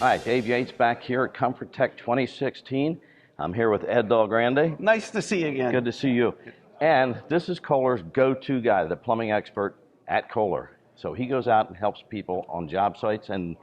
Hi, Dave Yates back here at Comfortech 2016. I'm here with Ed Del Grande. Nice to see you again. Good to see you. And this is Kohler's go-to guy, the plumbing expert at Kohler. So he goes out and helps people on job sites. And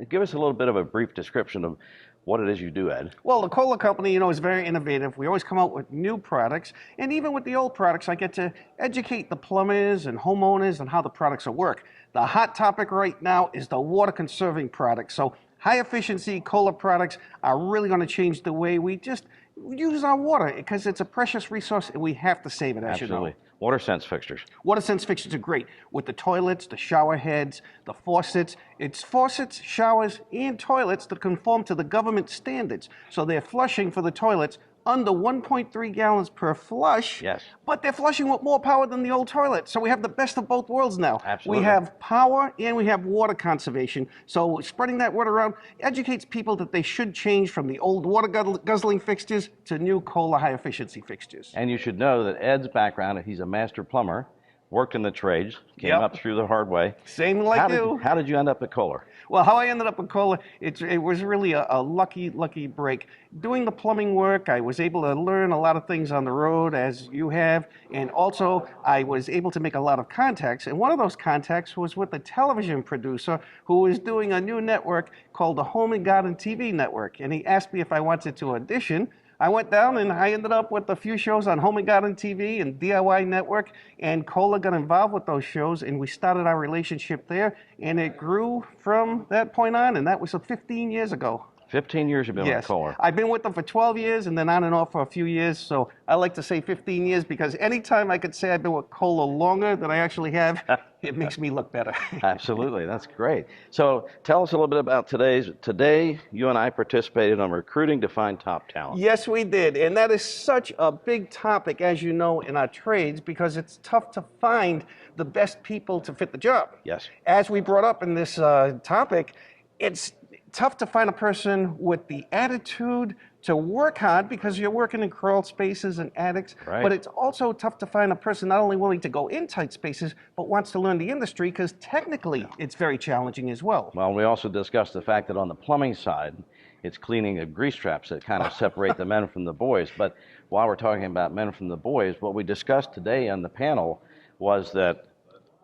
give us a little bit of a brief description of what it is you do, Ed. Well, the Kohler company, is very innovative. We always come out with new products. And even with the old products, I get to educate the plumbers and homeowners on how the products will work. The hot topic right now is the water conserving products. So high efficiency Kohler products are really going to change the way we just use our water, because it's a precious resource and we have to save it, as Absolutely. you know. Water sense fixtures. Water sense fixtures are great with the toilets, the shower heads, the faucets. It's faucets, showers, and toilets that conform to the government standards. So they're flushing for the toilets under 1.3 gallons per flush. Yes. But they're flushing with more power than the old toilet. So we have the best of both worlds now. Absolutely. We have power and we have water conservation. So spreading that word around educates people that they should change from the old water guzzling fixtures to new Kohler high efficiency fixtures. And you should know that Ed's background, he's a master plumber, worked in the trades, came up through the hard way. Same like you. How did you end up at Kohler? Well, how I ended up at Kohler, it was really a lucky break. Doing the plumbing work, I was able to learn a lot of things on the road, as you have, and also I was able to make a lot of contacts. And one of those contacts was with a television producer who was doing a new network called the Home and Garden TV Network. And he asked me if I wanted to audition. I went down and I ended up with a few shows on Home and Garden TV and DIY Network, and Kohler got involved with those shows, and we started our relationship there, and it grew from that point on, and that was 15 years ago. 15 years you've been with Kohler. I've been with them for 12 years and then on and off for a few years, so I like to say 15 years because anytime I could say I've been with Kohler longer than I actually have, it makes me look better. Absolutely, that's great. So tell us a little bit about today. You and I participated on recruiting to find top talent. Yes, we did, and that is such a big topic, as you know, in our trades, because it's tough to find the best people to fit the job. Yes. As we brought up in this topic, it's tough to find a person with the attitude to work hard because you're working in crawl spaces and attics, right. But it's also tough to find a person not only willing to go in tight spaces, but wants to learn the industry, because technically it's very challenging as well. Well, we also discussed the fact that on the plumbing side, it's cleaning of grease traps that kind of separate the men from the boys. But while we're talking about men from the boys, what we discussed today on the panel was that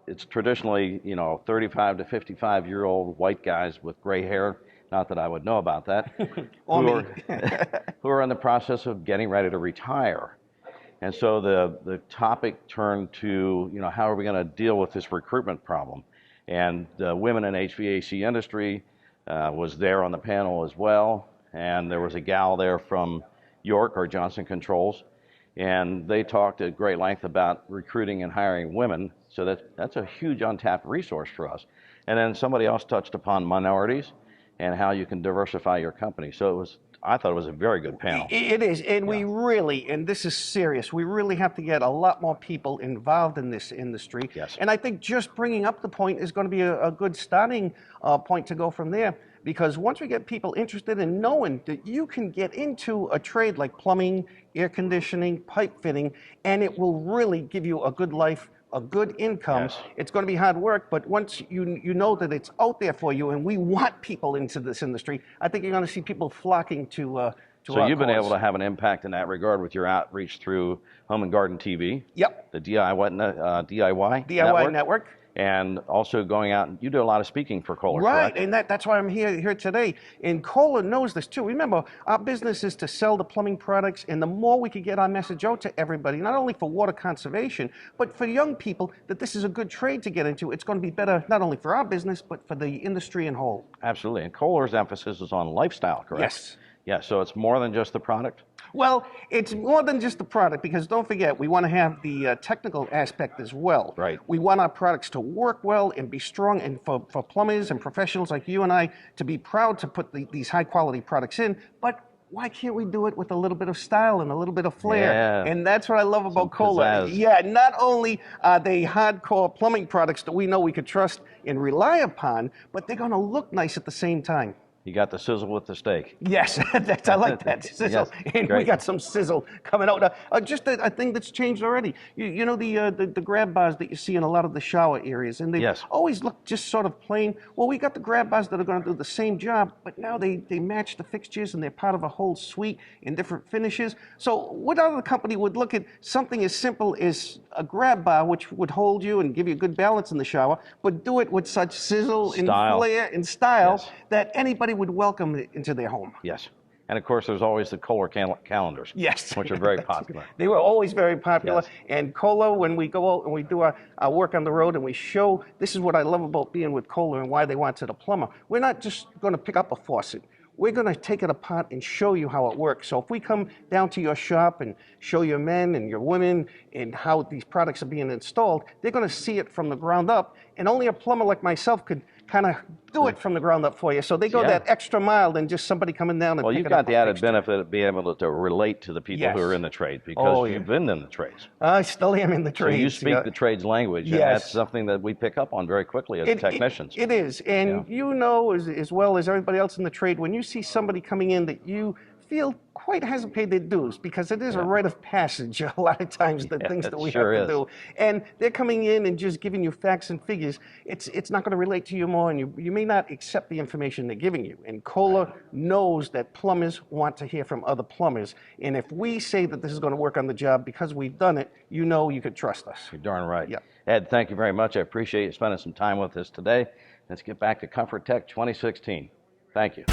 it's traditionally, 35 to 55-year-old white guys with gray hair. Not that I would know about that, who are in the process of getting ready to retire. And so the topic turned to, how are we going to deal with this recruitment problem? And the women in HVAC industry was there on the panel as well. And there was a gal there from York, or Johnson Controls, and they talked at great length about recruiting and hiring women. So that's a huge untapped resource for us. And then somebody else touched upon minorities and how you can diversify your company. So I thought it was a very good panel. It is, and we really, and this is serious, we really have to get a lot more people involved in this industry. Yes. And I think just bringing up the point is going to be a good starting point to go from there. Because once we get people interested in knowing that you can get into a trade like plumbing, air conditioning, pipe fitting, and it will really give you a good life, a good income. Yes. It's going to be hard work, but once you know that it's out there for you, and we want people into this industry, I think you're going to see people flocking to So you've been able to have an impact in that regard with your outreach through Home and Garden TV. Yep. The DIY network. And also going out, and you do a lot of speaking for Kohler, right? correct? And that's why I'm here today. And Kohler knows this too. Remember, our business is to sell the plumbing products, and the more we can get our message out to everybody, not only for water conservation, but for young people, that this is a good trade to get into. It's going to be better not only for our business, but for the industry in whole. Absolutely. And Kohler's emphasis is on lifestyle, correct? Yes. Yeah, so it's more than just the product? Well, it's more than just the product, because don't forget, we want to have the technical aspect as well. Right. We want our products to work well and be strong, and for plumbers and professionals like you and I to be proud to put these high-quality products in, but why can't we do it with a little bit of style and a little bit of flair? Yeah. And that's what I love about Kohler. Pizzazz. Yeah, not only are they hardcore plumbing products that we know we could trust and rely upon, but they're going to look nice at the same time. You got the sizzle with the steak. Yes, I like that sizzle, Yes, and we great. got some sizzle coming out. Just a thing that's changed already. You know the grab bars that you see in a lot of the shower areas, and they Yes. always look just sort of plain. Well, we got the grab bars that are going to do the same job, but now they match the fixtures and they're part of a whole suite in different finishes. So what other company would look at something as simple as a grab bar, which would hold you and give you good balance in the shower, but do it with such sizzle and Style. flair and style Yes. that anybody would welcome it into their home. Yes. And of course, there's always the Kohler calendars. Yes. Which are very popular. They were always very popular. Yes. And Kohler, when we go out and we do our work on the road and we show, this is what I love about being with Kohler and why they wanted a plumber. We're not just going to pick up a faucet. We're going to take it apart and show you how it works. So if we come down to your shop and show your men and your women and how these products are being installed, they're going to see it from the ground up. And only a plumber like myself could kind of do it from the ground up for you. So they go that extra mile than just somebody coming down and Well, picking you've got up the a added fixture. benefit of being able to relate to the people who Yes. are in the trade because Oh, yeah. you've been in the trades. I still am in the So trades. you speak the trades language, and Yes. that's something that we pick up on very quickly as technicians. It is, and you know as well as everybody else in the trade, when you see somebody coming in that you feel quite hasn't paid their dues, because it is a rite of passage a lot of times, the things that we sure have to is. do. And they're coming in and just giving you facts and figures. It's not going to relate to you more, and you may not accept the information they're giving you. And Kohler knows that plumbers want to hear from other plumbers. And if we say that this is going to work on the job because we've done it, you know you could trust us. You're darn right. Yeah. Ed, thank you very much. I appreciate you spending some time with us today. Let's get back to Comfortech 2016. Thank you.